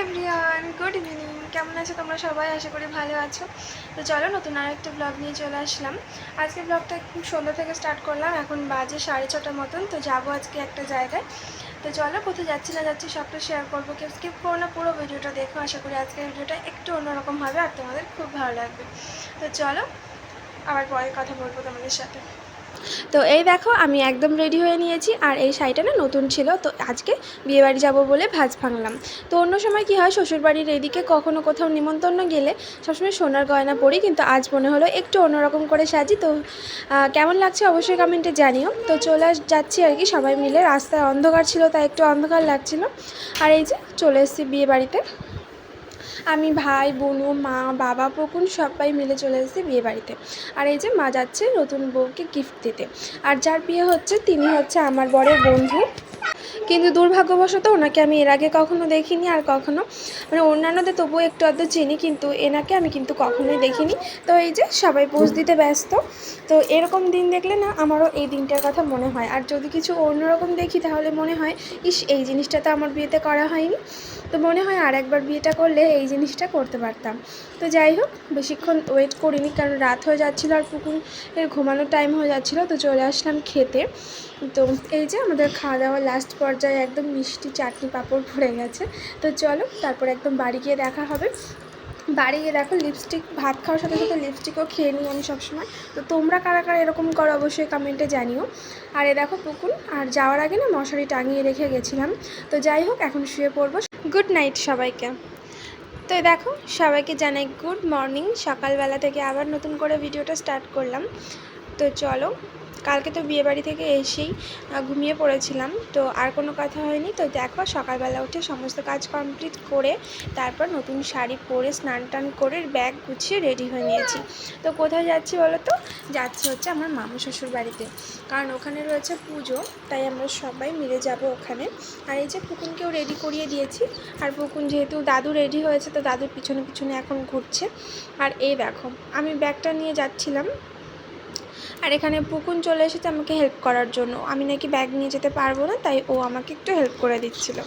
Everyone, good evening. কেমন আছো তোমরা সবাই? আশা করি ভালো আছো। তো চলো নতুন আরেকটা ব্লগ নিয়ে চলে আসলাম। আজকে ব্লগটা খুব সন্ধ্যা থেকে স্টার্ট করলাম। এখন বাজে 6:30 মতন। তো যাবো আজকে একটা জায়গায়। তো চলো কোথায় যাচ্ছি না যাচ্ছি সবটা শেয়ার করবো। কেউ স্কিপ করো না, পুরো ভিডিওটা দেখো। আশা করি আজকের ভিডিওটা একটু অন্যরকম হবে আর তোমাদের খুব ভালো লাগবে। তো চলো আবার পরে কথা বলবো তোমাদের সাথে। তো এই দেখো আমি একদম রেডি হয়ে নিয়েছি। আর এই শাড়িটা না নতুন ছিল, তো আজকে বিয়েবাড়ি যাব বলে ভাঁজ ভাঙলাম। তো অন্য সময় কি হয়, শ্বশুরবাড়ির এদিকে কখনো কোথাও নিমন্ত্রণ গেলে সবসময় সোনার গয়না পরি, কিন্তু আজ মনে হলো একটু অন্যরকম করে সাজি। তো কেমন লাগছে অবশ্যই কমেন্টে জানিও। তো চলে যাচ্ছি আর কি সবাই মিলে। রাস্তায় অন্ধকার ছিল, তাই একটু অন্ধকার লাগছিল। আর এই যে চলে এসেছি বিয়েবাড়িতে। আমি ভাই বোনু মা বাবা পকুন সবাই মিলে চলে এসেছি বিয়েবাড়িতে। আর এই যে মা যাচ্ছে নতুন বউকে গিফট দিতে। আর যার বিয়ে হচ্ছে তিনি হচ্ছে আমার বরের বন্ধু, কিন্তু দুর্ভাগ্যবশত ওনাকে আমি এর আগে কখনো দেখিনি। আর কখনো মানে অন্যান্যদের তবুও একটু আধটু চিনি, কিন্তু এনাকে আমি কিন্তু কখনোই দেখিনি। তো এই যে সবাই পোজ দিতে ব্যস্ত। তো এরকম দিন দেখলে না আমারও এই দিনটার কথা মনে হয়। আর যদি কিছু অন্যরকম দেখি তাহলে মনে হয় ইস, এই জিনিসটা তো আমার বিয়েতে করা হয়নি। তো মনে হয় আর একবার বিয়েটা করলে এই জিনিসটা করতে পারতাম। তো যাই হোক, বেশিক্ষণ ওয়েট করিনি, কারণ রাত হয়ে যাচ্ছিলো আর পুকুরের ঘুমানোর টাইম হয়ে যাচ্ছিলো। তো চলে আসলাম খেতে। তো এই যে আমাদের খাওয়া দাওয়া লাস্ট পর্যায়ে একদম মিষ্টি চাটনি পাঁপড় পড়ে গেছে। তো চলো তারপর একদম বাড়ি গিয়ে দেখা হবে। বাড়ি গিয়ে দেখো লিপস্টিক, ভাত খাওয়ার সাথে সাথে লিপস্টিকও খেয়ে নিই আমি সবসময়। তো তোমরা কারা কারা এরকম করো অবশ্যই কমেন্টে জানিও। আর এ দেখো পুকুর, আর যাওয়ার আগে না মশারি টাঙিয়ে রেখে গেছিলাম। তো যাই হোক এখন শুয়ে পড়বো। গুড নাইট সবাইকে। তো দেখো সবাইকে জানাই গুড মর্নিং। সকালবেলা থেকে আবার নতুন করে ভিডিওটা স্টার্ট করলাম। তো চলো, কালকে তো বিয়েবাড়ি থেকে এসেই ঘুমিয়ে পড়েছিলাম, তো আর কোনো কথা হয়নি। তো দেখো সকালবেলা উঠে সমস্ত কাজ কমপ্লিট করে তারপর নতুন শাড়ি পরে স্নান টান করে ব্যাগ গুছিয়ে রেডি হয়ে নিয়েছি। তো কোথায় যাচ্ছি বলো তো? যাচ্ছি হচ্ছে আমার মামা শ্বশুর বাড়িতে, কারণ ওখানে রয়েছে পুজো, তাই আমরা সবাই মিলে যাব ওখানে। আর এই যে পুকুনকেও রেডি করিয়ে দিয়েছি। আর পুকুন যেহেতু দাদু রেডি হয়েছে, তো দাদুর পিছনে পিছনে এখন ঘুরছে। আর এই দেখো আমি ব্যাগটা নিয়ে যাচ্ছিলাম, আর এখানে পুকুন চলে এসেছে আমাকে হেল্প করার জন্য। আমি নাকি ব্যাগ নিয়ে যেতে পারবো না, তাই ও আমাকে একটু হেল্প করে দিচ্ছিলো।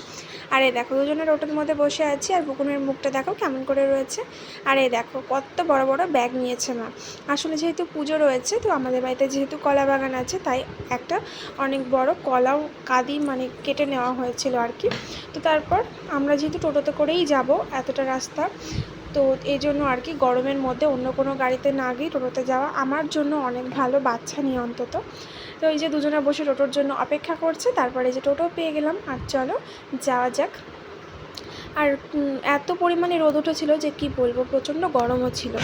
আর এই দেখো দুজনের ওটার মধ্যে বসে আছি, আর পুকুনের মুখটা দেখো কেমন করে রয়েছে। আর এই দেখো কত বড় বড় ব্যাগ নিয়েছে মা। আসলে যেহেতু পুজো রয়েছে, তো আমাদের বাড়িতে যেহেতু কলা বাগান আছে, তাই একটা অনেক বড় কলাও কাঁদি মানে কেটে নেওয়া হয়েছিল আর কি। তো তারপর আমরা যেহেতু টোটোতে করেই যাব এতটা রাস্তা, তো এই জন্য আর কি গরমের মধ্যে অন্য কোনো গাড়িতে না গিয়ে টোটোতে যাওয়া আমার জন্য অনেক ভালো, বাচ্চা নিয়ে অন্তত। তো এই যে দুজনে বসে টোটোর জন্য অপেক্ষা করছে, তারপরে যে টোটো পেয়ে গেলাম। আর চলো যাওয়া যাক। আর এত পরিমাণে রোদ উঠেছিল যে কি বলবো, প্রচণ্ড গরমও ছিল।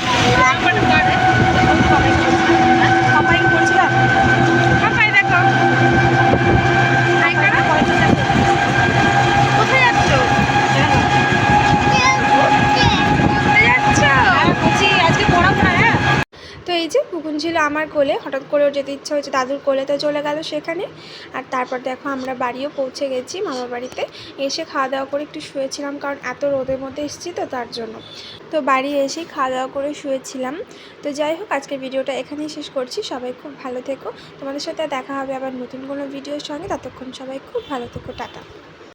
তো এই যে পুকুন ছিল আমার কোলে, হঠাৎ করে ওর যেতে ইচ্ছা হয়েছে দাদুর কোলে, তো চলে গেল সেখানে। আর তারপর দেখো আমরা বাড়িও পৌঁছে গেছি মামার বাড়িতে। এসে খাওয়া দাওয়া করে একটু শুয়েছিলাম, কারণ এত রোদের মধ্যে এসেছি তো তার জন্য। তো বাড়ি এসেই খাওয়া দাওয়া করে শুয়েছিলাম। তো যাই হোক আজকের ভিডিওটা এখানেই শেষ করছি। সবাই খুব ভালো থেকো। তোমাদের সাথে দেখা হবে আবার নতুন কোনো ভিডিওর সঙ্গে। ততক্ষণ সবাই খুব ভালো থেকো। টাটা।